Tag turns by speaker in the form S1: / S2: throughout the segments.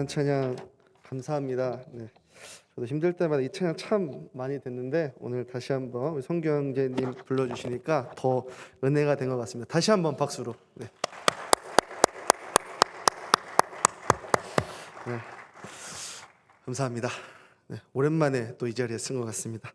S1: 찬양 감사합니다. 네, 저도 힘들 때마다 이 찬양 참 많이 듣는데 오늘 다시 한번 우리 성경제님 불러주시니까 더 은혜가 된 것 같습니다. 다시 한번 박수로. 네. 네. 감사합니다. 네, 오랜만에 또 이 자리에 쓴 것 같습니다.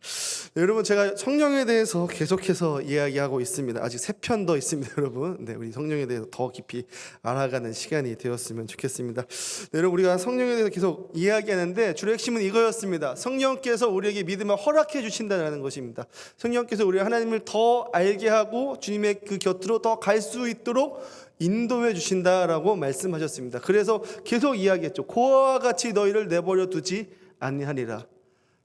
S1: 네, 여러분, 제가 성령에 대해서 계속해서 이야기하고 있습니다. 아직 3편 더 있습니다, 여러분. 네, 우리 성령에 대해서 더 깊이 알아가는 시간이 되었으면 좋겠습니다. 네, 여러분, 우리가 성령에 대해서 계속 이야기하는데 주로 핵심은 이거였습니다. 성령께서 우리에게 믿음을 허락해 주신다는 것입니다. 성령께서 우리 하나님을 더 알게 하고 주님의 그 곁으로 더 갈 수 있도록 인도해 주신다라고 말씀하셨습니다. 그래서 계속 이야기했죠. 고아와 같이 너희를 내버려 두지 아니하리라.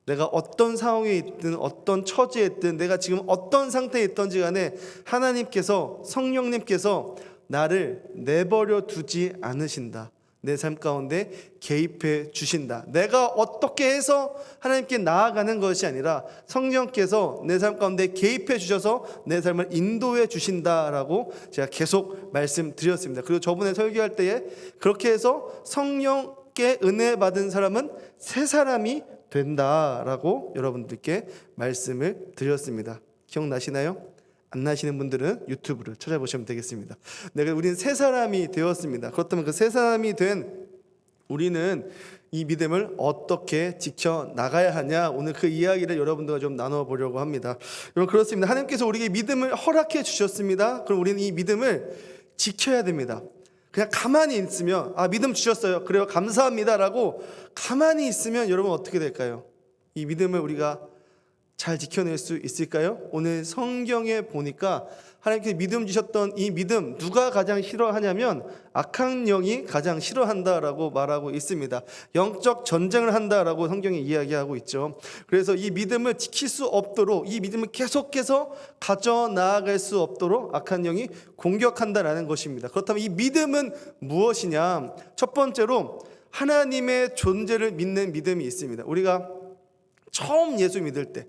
S1: 내가 어떤 상황에 있든 어떤 처지에 있든 내가 지금 어떤 상태에 있든지 간에 하나님께서, 성령님께서 나를 내버려 두지 않으신다. 내 삶 가운데 개입해 주신다. 내가 어떻게 해서 하나님께 나아가는 것이 아니라 성령께서 내 삶 가운데 개입해 주셔서 내 삶을 인도해 주신다라고 제가 계속 말씀드렸습니다. 그리고 저번에 설교할 때에 그렇게 해서 성령께 은혜 받은 사람은 새 사람이 된다라고 여러분들께 말씀을 드렸습니다. 기억나시나요? 안 나시는 분들은 유튜브를 찾아보시면 되겠습니다. 네, 우리는 새 사람이 되었습니다. 그렇다면 그 새 사람이 된 우리는 이 믿음을 어떻게 지켜나가야 하냐, 오늘 그 이야기를 여러분들과 좀 나눠보려고 합니다. 여러분, 그렇습니다. 하나님께서 우리에게 믿음을 허락해 주셨습니다. 그럼 우리는 이 믿음을 지켜야 됩니다. 그냥 가만히 있으면, 아, 믿음 주셨어요, 그래요, 감사합니다 라고 가만히 있으면 여러분 어떻게 될까요? 이 믿음을 우리가 잘 지켜낼 수 있을까요? 오늘 성경에 보니까 하나님께서 믿음 주셨던 이 믿음, 누가 가장 싫어하냐면 악한 영이 가장 싫어한다라고 말하고 있습니다. 영적 전쟁을 한다라고 성경이 이야기하고 있죠. 그래서 이 믿음을 지킬 수 없도록, 이 믿음을 계속해서 가져나갈 수 없도록 악한 영이 공격한다라는 것입니다. 그렇다면 이 믿음은 무엇이냐? 첫 번째로 하나님의 존재를 믿는 믿음이 있습니다. 우리가 처음 예수 믿을 때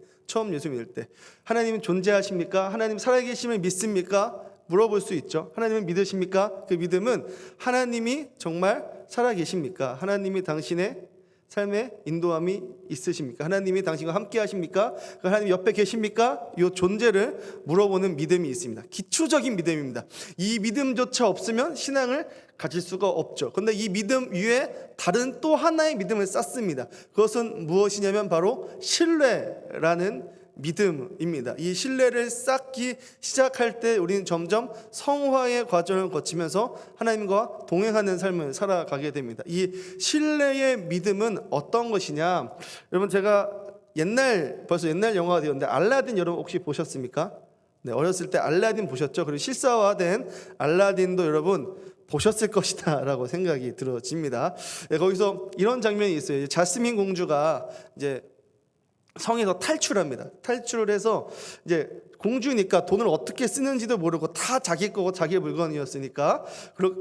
S1: 하나님은 존재하십니까? 하나님 살아계심을 믿습니까? 물어볼 수 있죠. 하나님은 믿으십니까? 그 믿음은 하나님이 정말 살아계십니까? 하나님이 당신의 삶에 인도함이 있으십니까? 하나님이 당신과 함께 하십니까? 하나님 옆에 계십니까? 이 존재를 물어보는 믿음이 있습니다. 기초적인 믿음입니다. 이 믿음조차 없으면 신앙을 가질 수가 없죠. 그런데 이 믿음 위에 다른 또 하나의 믿음을 쌓습니다. 그것은 무엇이냐면 바로 신뢰라는 믿음입니다. 이 신뢰를 쌓기 시작할 때 우리는 점점 성화의 과정을 거치면서 하나님과 동행하는 삶을 살아가게 됩니다. 이 신뢰의 믿음은 어떤 것이냐? 여러분, 제가 벌써 옛날 영화가 되었는데 알라딘 여러분 혹시 보셨습니까? 네, 어렸을 때 알라딘 보셨죠? 그리고 실사화된 알라딘도 여러분 보셨을 것이다 라고 생각이 들어집니다. 네, 거기서 이런 장면이 있어요. 자스민 공주가 이제 성에서 탈출합니다. 탈출을 해서 이제 공주니까 돈을 어떻게 쓰는지도 모르고 다 자기 거고 자기 물건이었으니까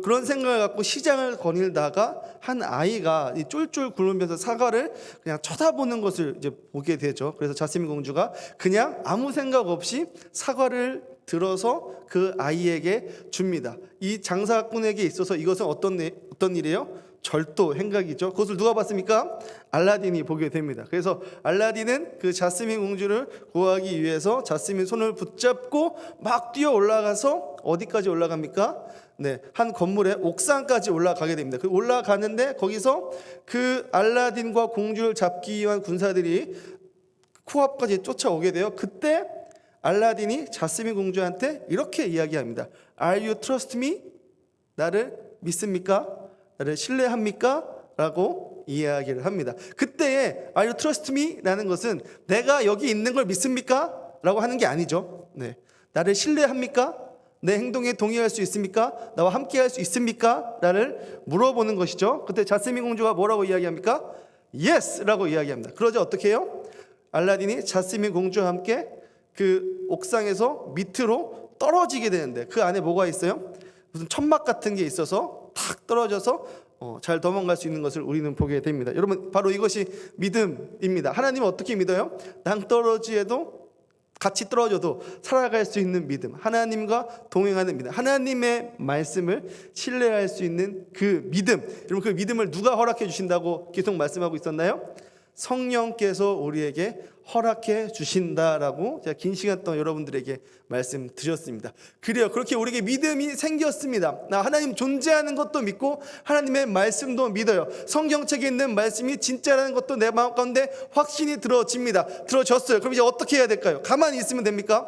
S1: 그런 생각을 갖고 시장을 거닐다가 한 아이가 쫄쫄 굶으면서 사과를 그냥 쳐다보는 것을 이제 보게 되죠. 그래서 자스민 공주가 그냥 아무 생각 없이 사과를 들어서 그 아이에게 줍니다. 이 장사꾼에게 있어서 이것은 어떤 일이에요? 절도 행각이죠. 그것을 누가 봤습니까? 알라딘이 보게 됩니다. 그래서 알라딘은 그 자스민 공주를 구하기 위해서 자스민 손을 붙잡고 막 뛰어 올라가서 어디까지 올라갑니까? 네, 한 건물의 옥상까지 올라가게 됩니다. 그 올라가는데 거기서 그 알라딘과 공주를 잡기 위한 군사들이 코앞까지 쫓아오게 돼요. 그때 알라딘이 자스민 공주한테 이렇게 이야기합니다. Are you trust me? 나를 믿습니까? 나를 신뢰합니까? 라고 이야기를 합니다. 그때의 Are you trust me? 라는 것은 내가 여기 있는 걸 믿습니까? 라고 하는 게 아니죠. 네. 나를 신뢰합니까? 내 행동에 동의할 수 있습니까? 나와 함께 할 수 있습니까? 라를 물어보는 것이죠. 그때 자스민 공주가 뭐라고 이야기합니까? Yes! 라고 이야기합니다. 그러자 어떻게 해요? 알라딘이 자스민 공주와 함께 그 옥상에서 밑으로 떨어지게 되는데 그 안에 뭐가 있어요? 무슨 천막 같은 게 있어서 탁 떨어져서 잘 도망갈 수 있는 것을 우리는 보게 됩니다. 여러분, 바로 이것이 믿음입니다. 하나님은 어떻게 믿어요? 낭떠러지에도 같이 떨어져도 살아갈 수 있는 믿음, 하나님과 동행하는 믿음, 하나님의 말씀을 신뢰할 수 있는 그 믿음. 여러분, 그 믿음을 누가 허락해 주신다고 계속 말씀하고 있었나요? 성령께서 우리에게 허락해 주신다라고 제가 긴 시간 동안 여러분들에게 말씀드렸습니다. 그래요. 그렇게 우리에게 믿음이 생겼습니다. 나 하나님 존재하는 것도 믿고 하나님의 말씀도 믿어요. 성경책에 있는 말씀이 진짜라는 것도 내 마음 가운데 확신이 들어졌어요. 그럼 이제 어떻게 해야 될까요? 가만히 있으면 됩니까?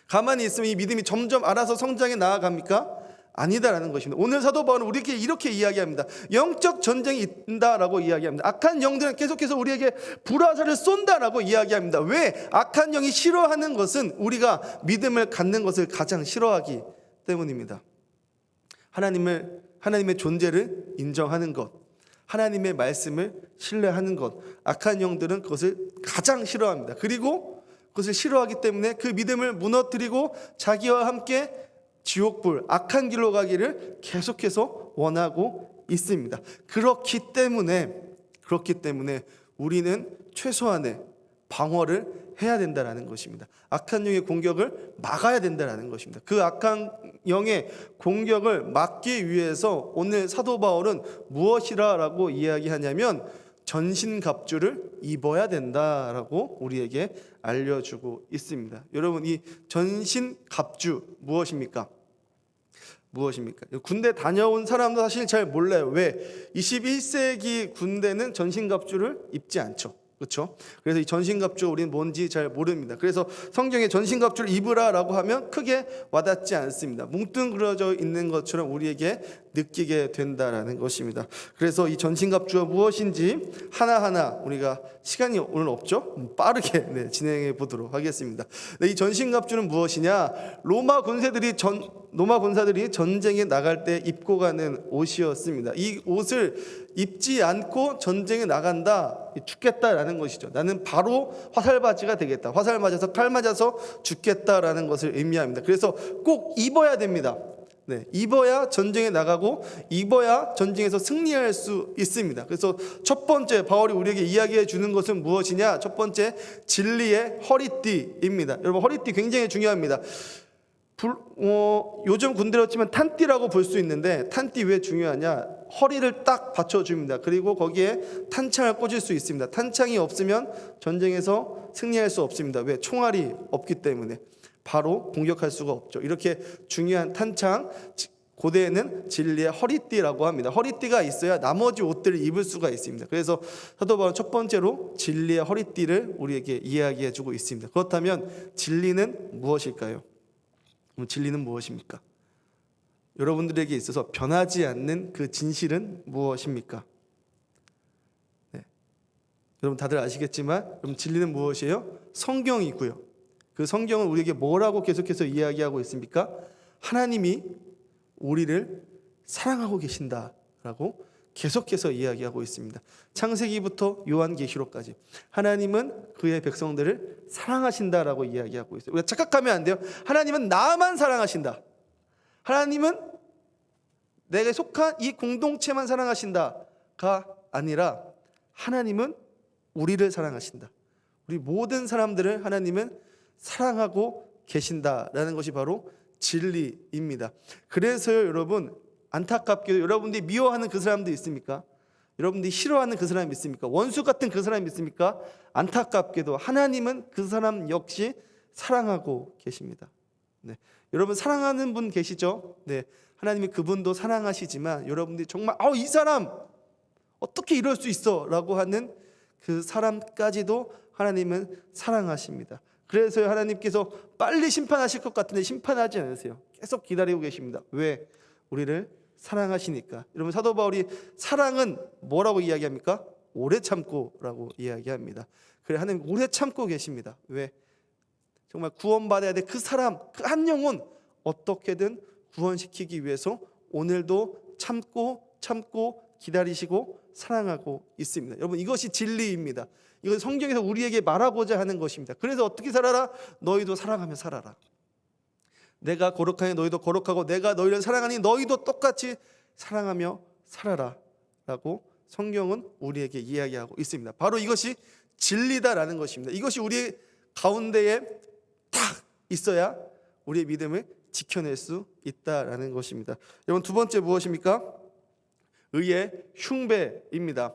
S1: 가만히 있으면 이 믿음이 점점 알아서 성장해 나아갑니까? 아니다라는 것입니다. 오늘 사도 바울은 우리에게 이렇게 이야기합니다. 영적 전쟁이 있다라고 이야기합니다. 악한 영들은 계속해서 우리에게 불화살을 쏜다라고 이야기합니다. 왜? 악한 영이 싫어하는 것은 우리가 믿음을 갖는 것을 가장 싫어하기 때문입니다. 하나님의 존재를 인정하는 것, 하나님의 말씀을 신뢰하는 것, 악한 영들은 그것을 가장 싫어합니다. 그리고 그것을 싫어하기 때문에 그 믿음을 무너뜨리고 자기와 함께 지옥불, 악한 길로 가기를 계속해서 원하고 있습니다. 그렇기 때문에 우리는 최소한의 방어를 해야 된다는 것입니다. 악한 영의 공격을 막아야 된다는 것입니다. 그 악한 영의 공격을 막기 위해서 오늘 사도 바울은 무엇이라고 이야기하냐면 전신갑주를 입어야 된다라고 우리에게 알려주고 있습니다. 여러분, 이 전신갑주 무엇입니까? 군대 다녀온 사람도 사실 잘 몰라요. 왜? 21세기 군대는 전신갑주를 입지 않죠. 그렇죠? 그래서 이 전신갑주 우리는 뭔지 잘 모릅니다. 그래서 성경에 전신갑주를 입으라라고 하면 크게 와닿지 않습니다. 뭉뚱그려져 있는 것처럼 우리에게 느끼게 된다라는 것입니다. 그래서 이 전신갑주가 무엇인지 하나하나 우리가 시간이 오늘 없죠? 빠르게 진행해 보도록 하겠습니다. 이 전신갑주는 무엇이냐? 로마 군사들이 전쟁에 나갈 때 입고 가는 옷이었습니다. 이 옷을 입지 않고 전쟁에 나간다, 죽겠다라는 것이죠. 나는 바로 화살바지가 되겠다. 화살 맞아서 칼 맞아서 죽겠다라는 것을 의미합니다. 그래서 꼭 입어야 됩니다. 입어야 전쟁에 나가고 입어야 전쟁에서 승리할 수 있습니다. 그래서 첫 번째 바울이 우리에게 이야기해 주는 것은 무엇이냐? 첫 번째, 진리의 허리띠입니다. 여러분, 허리띠 굉장히 중요합니다. 요즘 군대로 치면 탄띠라고 볼 수 있는데, 탄띠 왜 중요하냐? 허리를 딱 받쳐줍니다. 그리고 거기에 탄창을 꽂을 수 있습니다. 탄창이 없으면 전쟁에서 승리할 수 없습니다. 왜? 총알이 없기 때문에 바로 공격할 수가 없죠. 이렇게 중요한 탄창, 고대에는 진리의 허리띠라고 합니다. 허리띠가 있어야 나머지 옷들을 입을 수가 있습니다. 그래서 사도 바울은 첫 번째로 진리의 허리띠를 우리에게 이야기해 주고 있습니다. 그렇다면 진리는 무엇일까요? 진리는 무엇입니까? 여러분들에게 있어서 변하지 않는 그 진실은 무엇입니까? 여러분 다들 아시겠지만, 그럼 진리는 무엇이에요? 성경이고요. 그 성경은 우리에게 뭐라고 계속해서 이야기하고 있습니까? 하나님이 우리를 사랑하고 계신다라고 계속해서 이야기하고 있습니다. 창세기부터 요한계시록까지 하나님은 그의 백성들을 사랑하신다라고 이야기하고 있어요. 우리가 착각하면 안 돼요. 하나님은 나만 사랑하신다. 하나님은 내가 속한 이 공동체만 사랑하신다가 아니라 하나님은 우리를 사랑하신다. 우리 모든 사람들을 하나님은 사랑하고 계신다라는 것이 바로 진리입니다. 그래서 여러분, 안타깝게도 여러분들이 미워하는 그 사람도 있습니까? 여러분들이 싫어하는 그 사람이 있습니까? 원수 같은 그 사람이 있습니까? 안타깝게도 하나님은 그 사람 역시 사랑하고 계십니다. 여러분 사랑하는 분 계시죠? 하나님이 그분도 사랑하시지만 여러분들이 정말 이 사람 어떻게 이럴 수 있어? 라고 하는 그 사람까지도 하나님은 사랑하십니다. 그래서 하나님께서 빨리 심판하실 것 같은데 심판하지 않으세요. 계속 기다리고 계십니다. 왜? 우리를 사랑하시니까. 여러분, 사도 바울이 사랑은 뭐라고 이야기합니까? 오래 참고라고 이야기합니다. 그래, 하나님 오래 참고 계십니다. 왜? 정말 구원받아야 될 그 사람, 그 한 영혼 어떻게든 구원시키기 위해서 오늘도 참고 기다리시고 사랑하고 있습니다. 여러분, 이것이 진리입니다. 이건 성경에서 우리에게 말하고자 하는 것입니다. 그래서 어떻게 살아라? 너희도 사랑하며 살아라. 내가 거룩하니 너희도 거룩하고 내가 너희를 사랑하니 너희도 똑같이 사랑하며 살아라 라고 성경은 우리에게 이야기하고 있습니다. 바로 이것이 진리다라는 것입니다. 이것이 우리의 가운데에 딱 있어야 우리의 믿음을 지켜낼 수 있다라는 것입니다. 여러분, 두 번째 무엇입니까? 의의 흉배입니다.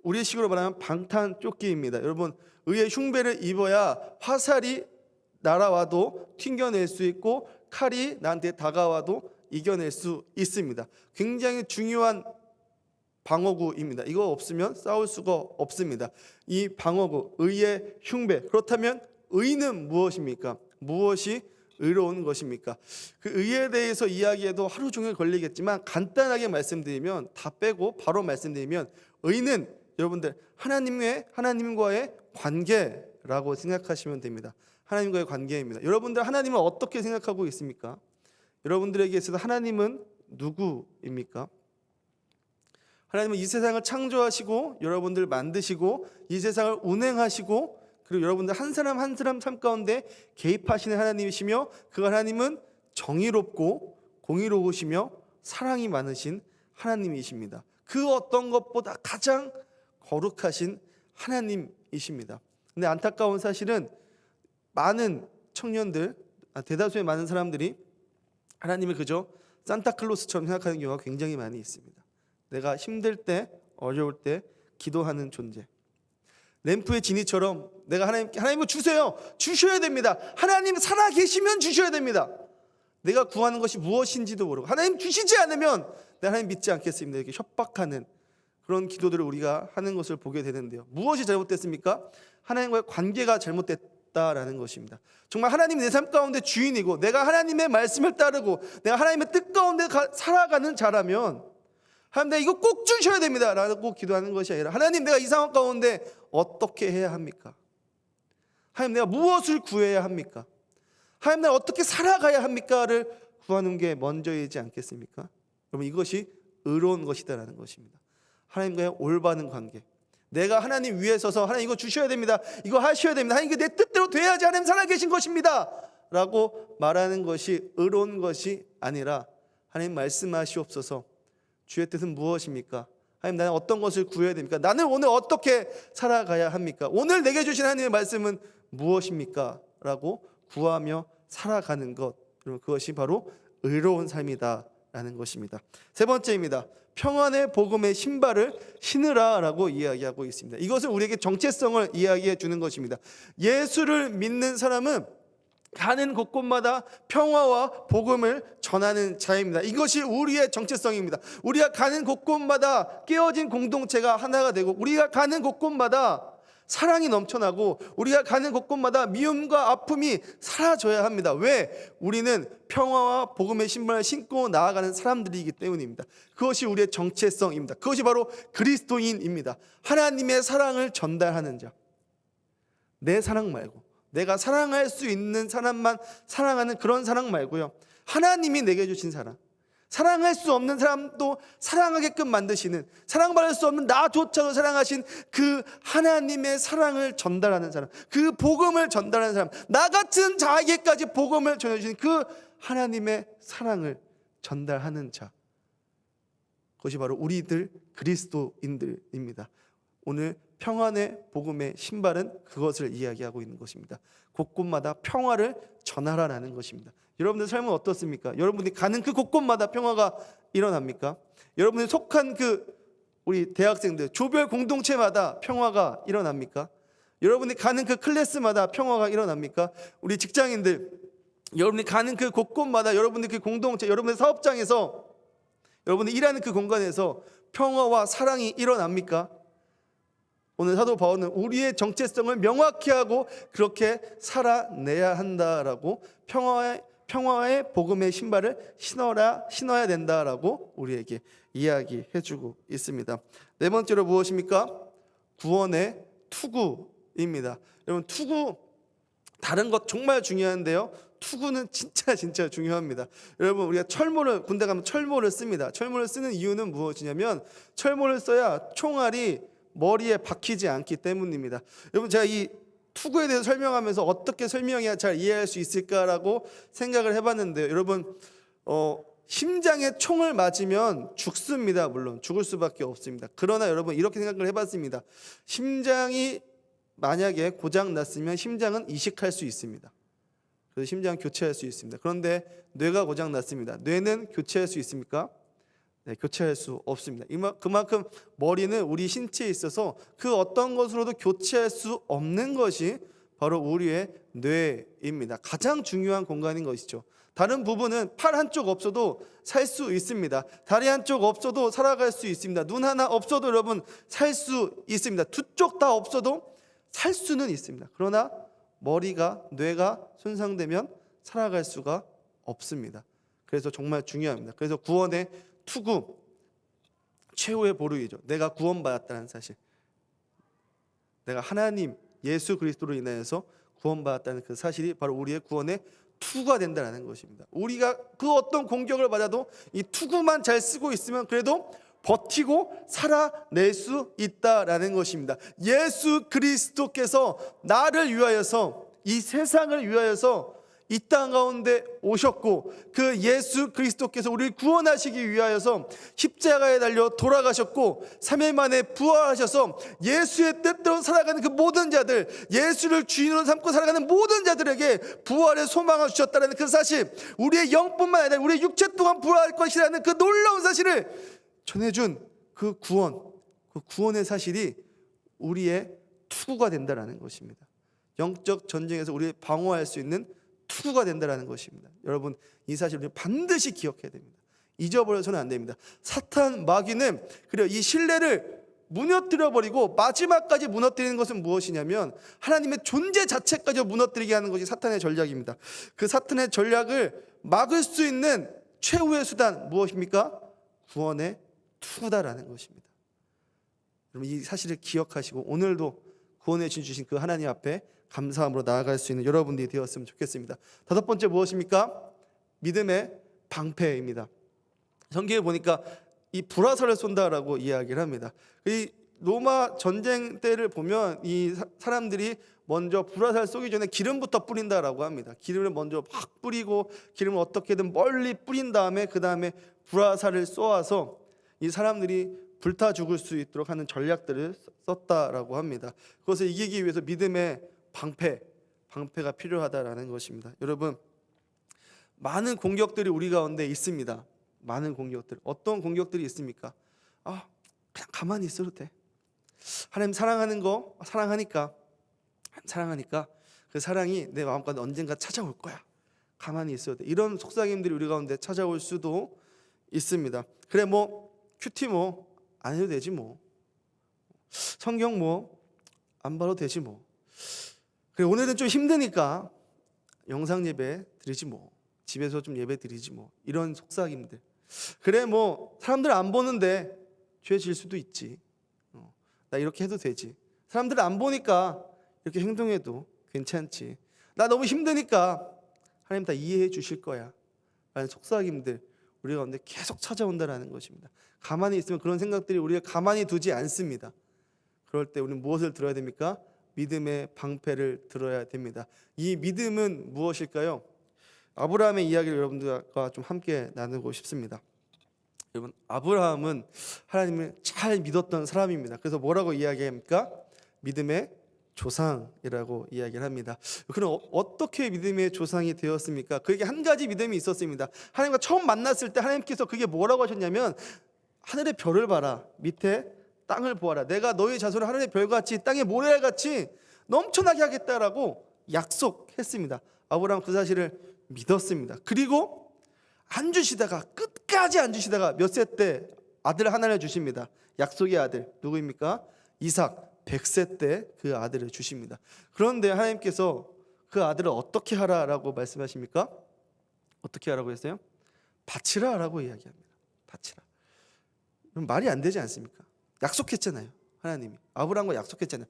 S1: 우리 식으로 말하면 방탄조끼입니다. 여러분, 의의 흉배를 입어야 화살이 날아와도 튕겨낼 수 있고 칼이 나한테 다가와도 이겨낼 수 있습니다. 굉장히 중요한 방어구입니다. 이거 없으면 싸울 수가 없습니다. 이 방어구, 의의 흉배. 그렇다면 의는 무엇입니까? 무엇이 의로운 것입니까? 그 의에 대해서 이야기해도 하루 종일 걸리겠지만 간단하게 말씀드리면, 다 빼고 바로 말씀드리면, 의는 여러분들 하나님과의 관계라고 생각하시면 됩니다. 하나님과의 관계입니다. 여러분들 하나님을 어떻게 생각하고 있습니까? 여러분들에게 있어서 하나님은 누구입니까? 하나님은 이 세상을 창조하시고 여러분들 만드시고 이 세상을 운행하시고 그리고 여러분들 한 사람 한 사람 삶 가운데 개입하시는 하나님이시며, 그 하나님은 정의롭고 공의로우시며 사랑이 많으신 하나님이십니다. 그 어떤 것보다 가장 거룩하신 하나님이십니다. 근데 안타까운 사실은 많은 청년들, 대다수의 많은 사람들이 하나님을 그저 산타클로스처럼 생각하는 경우가 굉장히 많이 있습니다. 내가 힘들 때, 어려울 때 기도하는 존재. 램프의 지니처럼 내가 하나님을 주세요. 주셔야 됩니다. 하나님 살아 계시면 주셔야 됩니다. 내가 구하는 것이 무엇인지도 모르고 하나님 주시지 않으면 내가 하나님 믿지 않겠습니다. 이렇게 협박하는 그런 기도들을 우리가 하는 것을 보게 되는데요. 무엇이 잘못됐습니까? 하나님과의 관계가 잘못됐다라는 것입니다. 정말 하나님이 내 삶 가운데 주인이고 내가 하나님의 말씀을 따르고 내가 하나님의 뜻 가운데 살아가는 자라면, 하나님 내가 이거 꼭 주셔야 됩니다 라고 기도하는 것이 아니라, 하나님 내가 이 상황 가운데 어떻게 해야 합니까? 하나님 내가 무엇을 구해야 합니까? 하나님 내가 어떻게 살아가야 합니까?를 구하는 게 먼저이지 않겠습니까? 여러분, 이것이 의로운 것이다라는 것입니다. 하나님과의 올바른 관계. 내가 하나님 위에 서서 하나님 이거 주셔야 됩니다, 이거 하셔야 됩니다, 하나님 이게 내 뜻대로 돼야지 하나님 살아계신 것입니다 라고 말하는 것이 의로운 것이 아니라, 하나님 말씀하시옵소서, 주의 뜻은 무엇입니까? 하나님 나는 어떤 것을 구해야 됩니까? 나는 오늘 어떻게 살아가야 합니까? 오늘 내게 주신 하나님의 말씀은 무엇입니까? 라고 구하며 살아가는 것, 그것이 바로 의로운 삶이다라는 것입니다. 세 번째입니다. 평안의 복음의 신발을 신으라 라고 이야기하고 있습니다. 이것은 우리에게 정체성을 이야기해 주는 것입니다. 예수를 믿는 사람은 가는 곳곳마다 평화와 복음을 전하는 자입니다. 이것이 우리의 정체성입니다. 우리가 가는 곳곳마다 깨어진 공동체가 하나가 되고, 우리가 가는 곳곳마다 사랑이 넘쳐나고, 우리가 가는 곳곳마다 미움과 아픔이 사라져야 합니다. 왜? 우리는 평화와 복음의 신발을 신고 나아가는 사람들이기 때문입니다. 그것이 우리의 정체성입니다. 그것이 바로 그리스도인입니다. 하나님의 사랑을 전달하는 자. 내 사랑 말고, 내가 사랑할 수 있는 사람만 사랑하는 그런 사랑 말고요, 하나님이 내게 주신 사랑, 사랑할 수 없는 사람도 사랑하게끔 만드시는, 사랑받을 수 없는 나조차도 사랑하신 그 하나님의 사랑을 전달하는 사람, 그 복음을 전달하는 사람, 나 같은 자에게까지 복음을 전해주신 그 하나님의 사랑을 전달하는 자, 그것이 바로 우리들 그리스도인들입니다. 오늘 평안의 복음의 신발은 그것을 이야기하고 있는 것입니다. 곳곳마다 평화를 전하라는 것입니다. 여러분들 삶은 어떻습니까? 여러분들이 가는 그 곳곳마다 평화가 일어납니까? 여러분들이 속한 그 우리 대학생들 조별 공동체마다 평화가 일어납니까? 여러분들이 가는 그 클래스마다 평화가 일어납니까? 우리 직장인들, 여러분들이 가는 그 곳곳마다, 여러분들 그 공동체, 여러분들 사업장에서, 여러분들 일하는 그 공간에서 평화와 사랑이 일어납니까? 오늘 사도 바울은 우리의 정체성을 명확히 하고 그렇게 살아내야 한다라고, 평화의 복음의 신발을 신어야 된다라고 우리에게 이야기해주고 있습니다. 네 번째로 무엇입니까? 구원의 투구입니다. 여러분, 투구 다른 것 정말 중요한데요, 투구는 진짜 중요합니다. 여러분, 우리가 군대 가면 철모를 씁니다. 철모를 쓰는 이유는 무엇이냐면, 철모를 써야 총알이 머리에 박히지 않기 때문입니다. 여러분, 제가 이 투구에 대해서 설명하면서 어떻게 설명해야 잘 이해할 수 있을까라고 생각을 해봤는데요. 여러분, 심장에 총을 맞으면 죽습니다. 물론 죽을 수밖에 없습니다. 그러나 여러분, 이렇게 생각을 해봤습니다. 심장이 만약에 고장 났으면 심장은 이식할 수 있습니다. 그래서 심장은 교체할 수 있습니다. 그런데 뇌가 고장 났습니다. 뇌는 교체할 수 있습니까? 네, 교체할 수 없습니다. 그만큼 머리는 우리 신체에 있어서 그 어떤 것으로도 교체할 수 없는 것이 바로 우리의 뇌입니다. 가장 중요한 공간인 것이죠. 다른 부분은 팔 한쪽 없어도 살 수 있습니다. 다리 한쪽 없어도 살아갈 수 있습니다. 눈 하나 없어도 여러분 살 수 있습니다. 두 쪽 다 없어도 살 수는 있습니다. 그러나 머리가, 뇌가 손상되면 살아갈 수가 없습니다. 그래서 정말 중요합니다. 그래서 구원의 투구, 최후의 보루이죠. 내가 구원받았다는 사실, 내가 하나님 예수 그리스도로 인하여서 구원받았다는 그 사실이 바로 우리의 구원의 투구가 된다는 것입니다. 우리가 그 어떤 공격을 받아도 이 투구만 잘 쓰고 있으면 그래도 버티고 살아낼 수 있다라는 것입니다. 예수 그리스도께서 나를 위하여서, 이 세상을 위하여서 이 땅 가운데 오셨고, 그 예수 그리스도께서 우리를 구원하시기 위하여서 십자가에 달려 돌아가셨고 3일 만에 부활하셔서 예수의 뜻대로 살아가는 그 모든 자들, 예수를 주인으로 삼고 살아가는 모든 자들에게 부활의 소망을 주셨다는 그 사실, 우리의 영뿐만 아니라 우리의 육체 또한 부활할 것이라는 그 놀라운 사실을 전해준 그 구원의 사실이 우리의 투구가 된다는 것입니다. 영적 전쟁에서 우리를 방어할 수 있는 투구가 된다는 것입니다. 여러분, 이 사실을 반드시 기억해야 됩니다. 잊어버려서는 안 됩니다. 사탄 마귀는 그래요, 이 신뢰를 무너뜨려버리고 마지막까지 무너뜨리는 것은 무엇이냐면 하나님의 존재 자체까지 무너뜨리게 하는 것이 사탄의 전략입니다. 그 사탄의 전략을 막을 수 있는 최후의 수단 무엇입니까? 구원의 투구다라는 것입니다. 여러분, 이 사실을 기억하시고 오늘도 구원해 주신 그 하나님 앞에 감사함으로 나아갈 수 있는 여러분들이 되었으면 좋겠습니다. 다섯 번째 무엇입니까? 믿음의 방패입니다. 성경에 보니까 이 불화살을 쏜다라고 이야기를 합니다. 이 로마 전쟁 때를 보면 이 사람들이 먼저 불화살 쏘기 전에 기름부터 뿌린다라고 합니다. 기름을 먼저 확 뿌리고 기름을 어떻게든 멀리 뿌린 다음에 그 다음에 불화살을 쏘아서 이 사람들이 불타 죽을 수 있도록 하는 전략들을 썼다라고 합니다. 그것을 이기기 위해서 믿음의 방패가 필요하다라는 것입니다. 여러분, 많은 공격들이 우리 가운데 있습니다. 많은 공격들. 어떤 공격들이 있습니까? 그냥 가만히 있어도 돼. 하나님 사랑하는 거 사랑하니까 그 사랑이 내 마음 가운데 언젠가 찾아올 거야. 가만히 있어도 돼. 이런 속삭임들이 우리 가운데 찾아올 수도 있습니다. 그래, 큐티 안 해도 되지, 성경 안 봐도 되지, 그래, 오늘은 좀 힘드니까 영상 예배 드리지, 집에서 좀 예배 드리지, 이런 속삭임들. 그래, 사람들 안 보는데 죄 질 수도 있지, 나 이렇게 해도 되지. 사람들 안 보니까 이렇게 행동해도 괜찮지. 나 너무 힘드니까 하나님 다 이해해 주실 거야 라는 속삭임들 우리 가운데 계속 찾아온다는 것입니다. 가만히 있으면 그런 생각들이 우리가 가만히 두지 않습니다. 그럴 때 우리는 무엇을 들어야 됩니까? 믿음의 방패를 들어야 됩니다. 이 믿음은 무엇일까요? 아브라함의 이야기를 여러분들과 좀 함께 나누고 싶습니다. 여러분, 아브라함은 하나님을 잘 믿었던 사람입니다. 그래서 뭐라고 이야기합니까? 믿음의 조상이라고 이야기를 합니다. 그럼 어떻게 믿음의 조상이 되었습니까? 그에게 한 가지 믿음이 있었습니다. 하나님과 처음 만났을 때 하나님께서 그게 뭐라고 하셨냐면, 하늘의 별을 봐라, 밑에 땅을 보아라. 내가 너희 자손을 하늘의 별같이 땅의 모래알같이 넘쳐나게 하겠다라고 약속했습니다. 아브라함 그 사실을 믿었습니다. 그리고 안 주시다가, 끝까지 안 주시다가 몇 세 때 아들 하나를 주십니다. 약속의 아들 누구입니까? 이삭. 100세 때 그 아들을 주십니다. 그런데 하나님께서 그 아들을 어떻게 하라라고 말씀하십니까? 어떻게 하라고 했어요? 바치라라고 이야기합니다. 바치라. 그럼 말이 안 되지 않습니까? 약속했잖아요. 하나님이 아브라함과 약속했잖아요.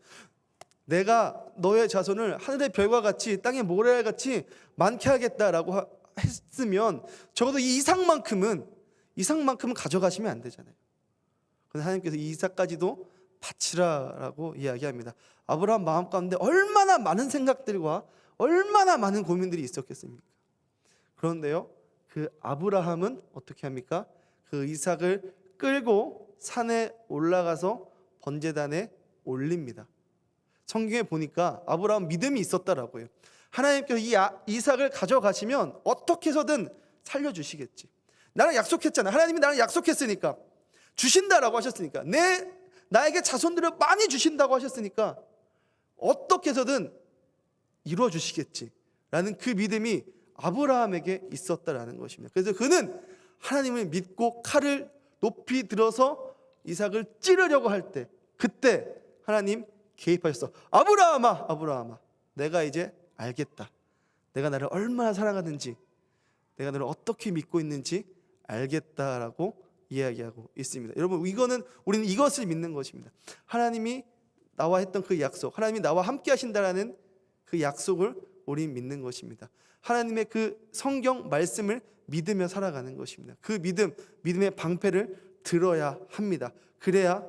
S1: 내가 너의 자손을 하늘의 별과 같이 땅의 모래알같이 많게 하겠다라고 했으면 적어도 이 이상만큼은 가져가시면 안 되잖아요. 그런데 하나님께서 이 이삭까지도 바치라라고 이야기합니다. 아브라함 마음 가운데 얼마나 많은 생각들과 얼마나 많은 고민들이 있었겠습니까? 그런데요, 그 아브라함은 어떻게 합니까? 그 이삭을 끌고 산에 올라가서 번제단에 올립니다. 성경에 보니까 아브라함 믿음이 있었다라고 해요. 하나님께서 이 이삭을 가져가시면 어떻게 해서든 살려주시겠지. 나랑 약속했잖아. 하나님이 나랑 약속했으니까, 주신다라고 하셨으니까, 나에게 자손들을 많이 주신다고 하셨으니까 어떻게 해서든 이루어 주시겠지 라는 그 믿음이 아브라함에게 있었다라는 것입니다. 그래서 그는 하나님을 믿고 칼을 높이 들어서 이삭을 찌르려고 할 때, 그때 하나님 개입하셨어. 아브라함아, 아브라함아, 내가 이제 알겠다. 내가 나를 얼마나 사랑하는지, 내가 너를 어떻게 믿고 있는지 알겠다라고 이야기하고 있습니다. 여러분, 우리는 이것을 믿는 것입니다. 하나님이 나와 했던 그 약속, 하나님이 나와 함께 하신다라는 그 약속을 우리는 믿는 것입니다. 하나님의 그 성경 말씀을 믿으며 살아가는 것입니다. 그 믿음의 방패를 들어야 합니다. 그래야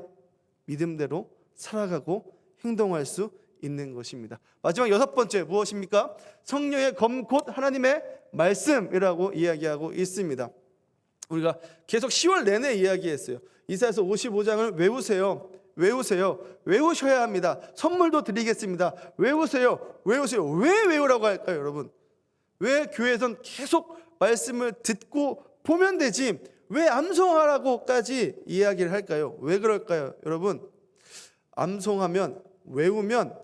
S1: 믿음대로 살아가고 행동할 수 있는 것입니다. 마지막 6번째 무엇입니까? 성령의 검 곧 하나님의 말씀이라고 이야기하고 있습니다. 우리가 계속 10월 내내 이야기했어요. 이사야서 55장을 외우세요. 외우셔야 합니다. 선물도 드리겠습니다. 외우세요. 왜 외우라고 할까요, 여러분? 왜 교회에선 계속 말씀을 듣고 보면 되지 왜 암송하라고까지 이야기를 할까요? 왜 그럴까요, 여러분? 암송하면, 외우면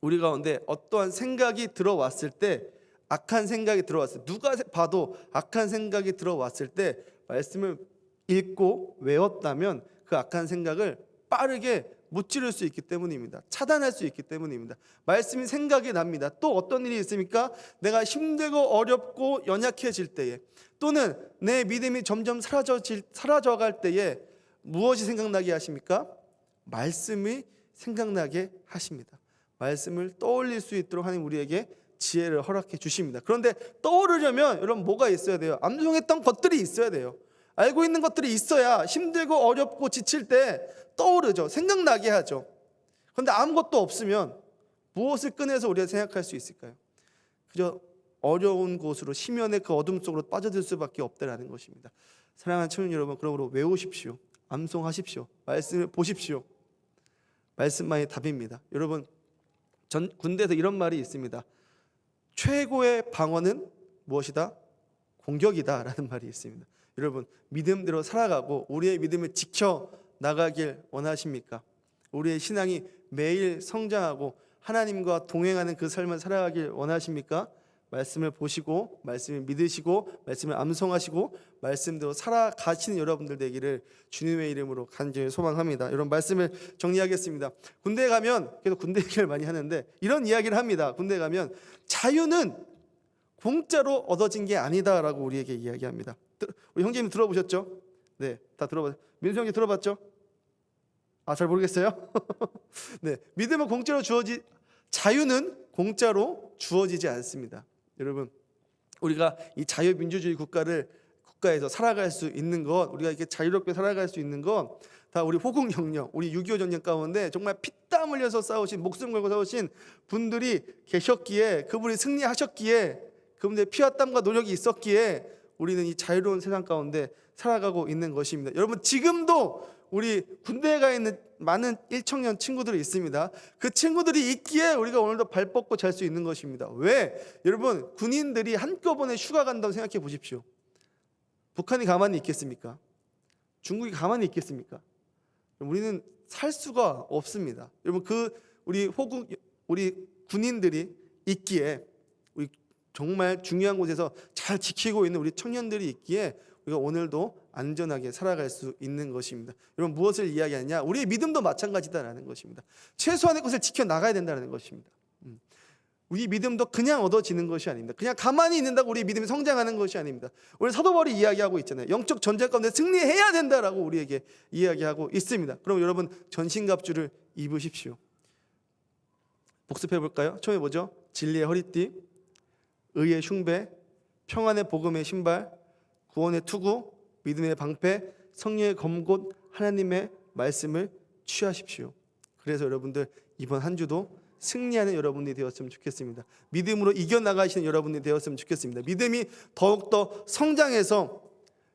S1: 우리 가운데 어떠한 생각이 들어왔을 때, 악한 생각이 들어왔을 때, 누가 봐도 악한 생각이 들어왔을 때 말씀을 읽고 외웠다면 그 악한 생각을 빠르게 무찌를 수 있기 때문입니다. 차단할 수 있기 때문입니다. 말씀이 생각이 납니다. 또 어떤 일이 있습니까? 내가 힘들고 어렵고 연약해질 때에, 또는 내 믿음이 점점 사라져갈 때에 무엇이 생각나게 하십니까? 말씀이 생각나게 하십니다. 말씀을 떠올릴 수 있도록 하나님 우리에게 지혜를 허락해 주십니다. 그런데 떠오르려면 여러분 뭐가 있어야 돼요? 암송했던 것들이 있어야 돼요. 알고 있는 것들이 있어야 힘들고 어렵고 지칠 때 떠오르죠. 생각나게 하죠. 그런데 아무것도 없으면 무엇을 꺼내서 우리가 생각할 수 있을까요? 그저 어려운 곳으로, 심연의 그 어둠 속으로 빠져들 수밖에 없다라는 것입니다. 사랑하는 청년 여러분, 그러므로 외우십시오. 암송하십시오. 말씀을 보십시오. 말씀만이 답입니다. 여러분, 군대에서 이런 말이 있습니다. 최고의 방어는 무엇이다? 공격이다 라는 말이 있습니다. 여러분, 믿음대로 살아가고 우리의 믿음을 지켜 나가길 원하십니까? 우리의 신앙이 매일 성장하고 하나님과 동행하는 그 삶을 살아가길 원하십니까? 말씀을 보시고, 말씀을 믿으시고, 말씀을 암송하시고 말씀대로 살아가시는 여러분들 되기를 주님의 이름으로 간절히 소망합니다. 여러분, 말씀을 정리하겠습니다. 군대에 가면, 계속 군대 얘기를 많이 하는데 이런 이야기를 합니다. 군대에 가면 자유는 공짜로 얻어진 게 아니다라고 우리에게 이야기합니다. 우리 형제님 들어보셨죠? 네, 다 들어봤어요. 민수 형제 들어봤죠? 잘 모르겠어요? 네, 믿음은 공짜로 자유는 공짜로 주어지지 않습니다. 여러분, 우리가 이 자유민주주의 국가에서 살아갈 수 있는 것, 우리가 이렇게 자유롭게 살아갈 수 있는 것, 다 우리 호국영령, 우리 6.25 전쟁 가운데 정말 피땀 흘려서 싸우신, 목숨 걸고 싸우신 분들이 계셨기에, 그분이 승리하셨기에, 그분들의 피와 땀과 노력이 있었기에 우리는 이 자유로운 세상 가운데 살아가고 있는 것입니다. 여러분, 지금도 우리 군대에 가 있는 많은 1청년 친구들이 있습니다. 그 친구들이 있기에 우리가 오늘도 발 뻗고 잘 수 있는 것입니다. 왜? 여러분, 군인들이 한꺼번에 휴가 간다고 생각해 보십시오. 북한이 가만히 있겠습니까? 중국이 가만히 있겠습니까? 우리는 살 수가 없습니다. 여러분, 우리 군인들이 있기에, 우리 정말 중요한 곳에서 잘 지키고 있는 우리 청년들이 있기에 우리가 오늘도 안전하게 살아갈 수 있는 것입니다. 여러분, 무엇을 이야기하냐? 우리의 믿음도 마찬가지다라는 것입니다. 최소한의 것을 지켜나가야 된다는 것입니다. 우리 믿음도 그냥 얻어지는 것이 아닙니다. 그냥 가만히 있는다고 우리 믿음이 성장하는 것이 아닙니다. 오늘 사도 바울이 이야기하고 있잖아요. 영적 전쟁 가운데 승리해야 된다라고 우리에게 이야기하고 있습니다. 그럼 여러분, 전신갑주를 입으십시오. 복습해 볼까요? 처음에 뭐죠? 진리의 허리띠, 의의 흉배, 평안의 복음의 신발, 구원의 투구, 믿음의 방패, 성령의 검곧 하나님의 말씀을 취하십시오. 그래서 여러분들 이번 한 주도 승리하는 여러분이 되었으면 좋겠습니다. 믿음으로 이겨나가시는 여러분이 되었으면 좋겠습니다. 믿음이 더욱더 성장해서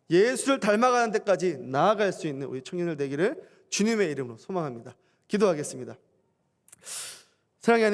S1: 예수를 닮아가는 데까지 나아갈 수 있는 우리 청년들 되기를 주님의 이름으로 소망합니다. 기도하겠습니다. 사랑이 아닌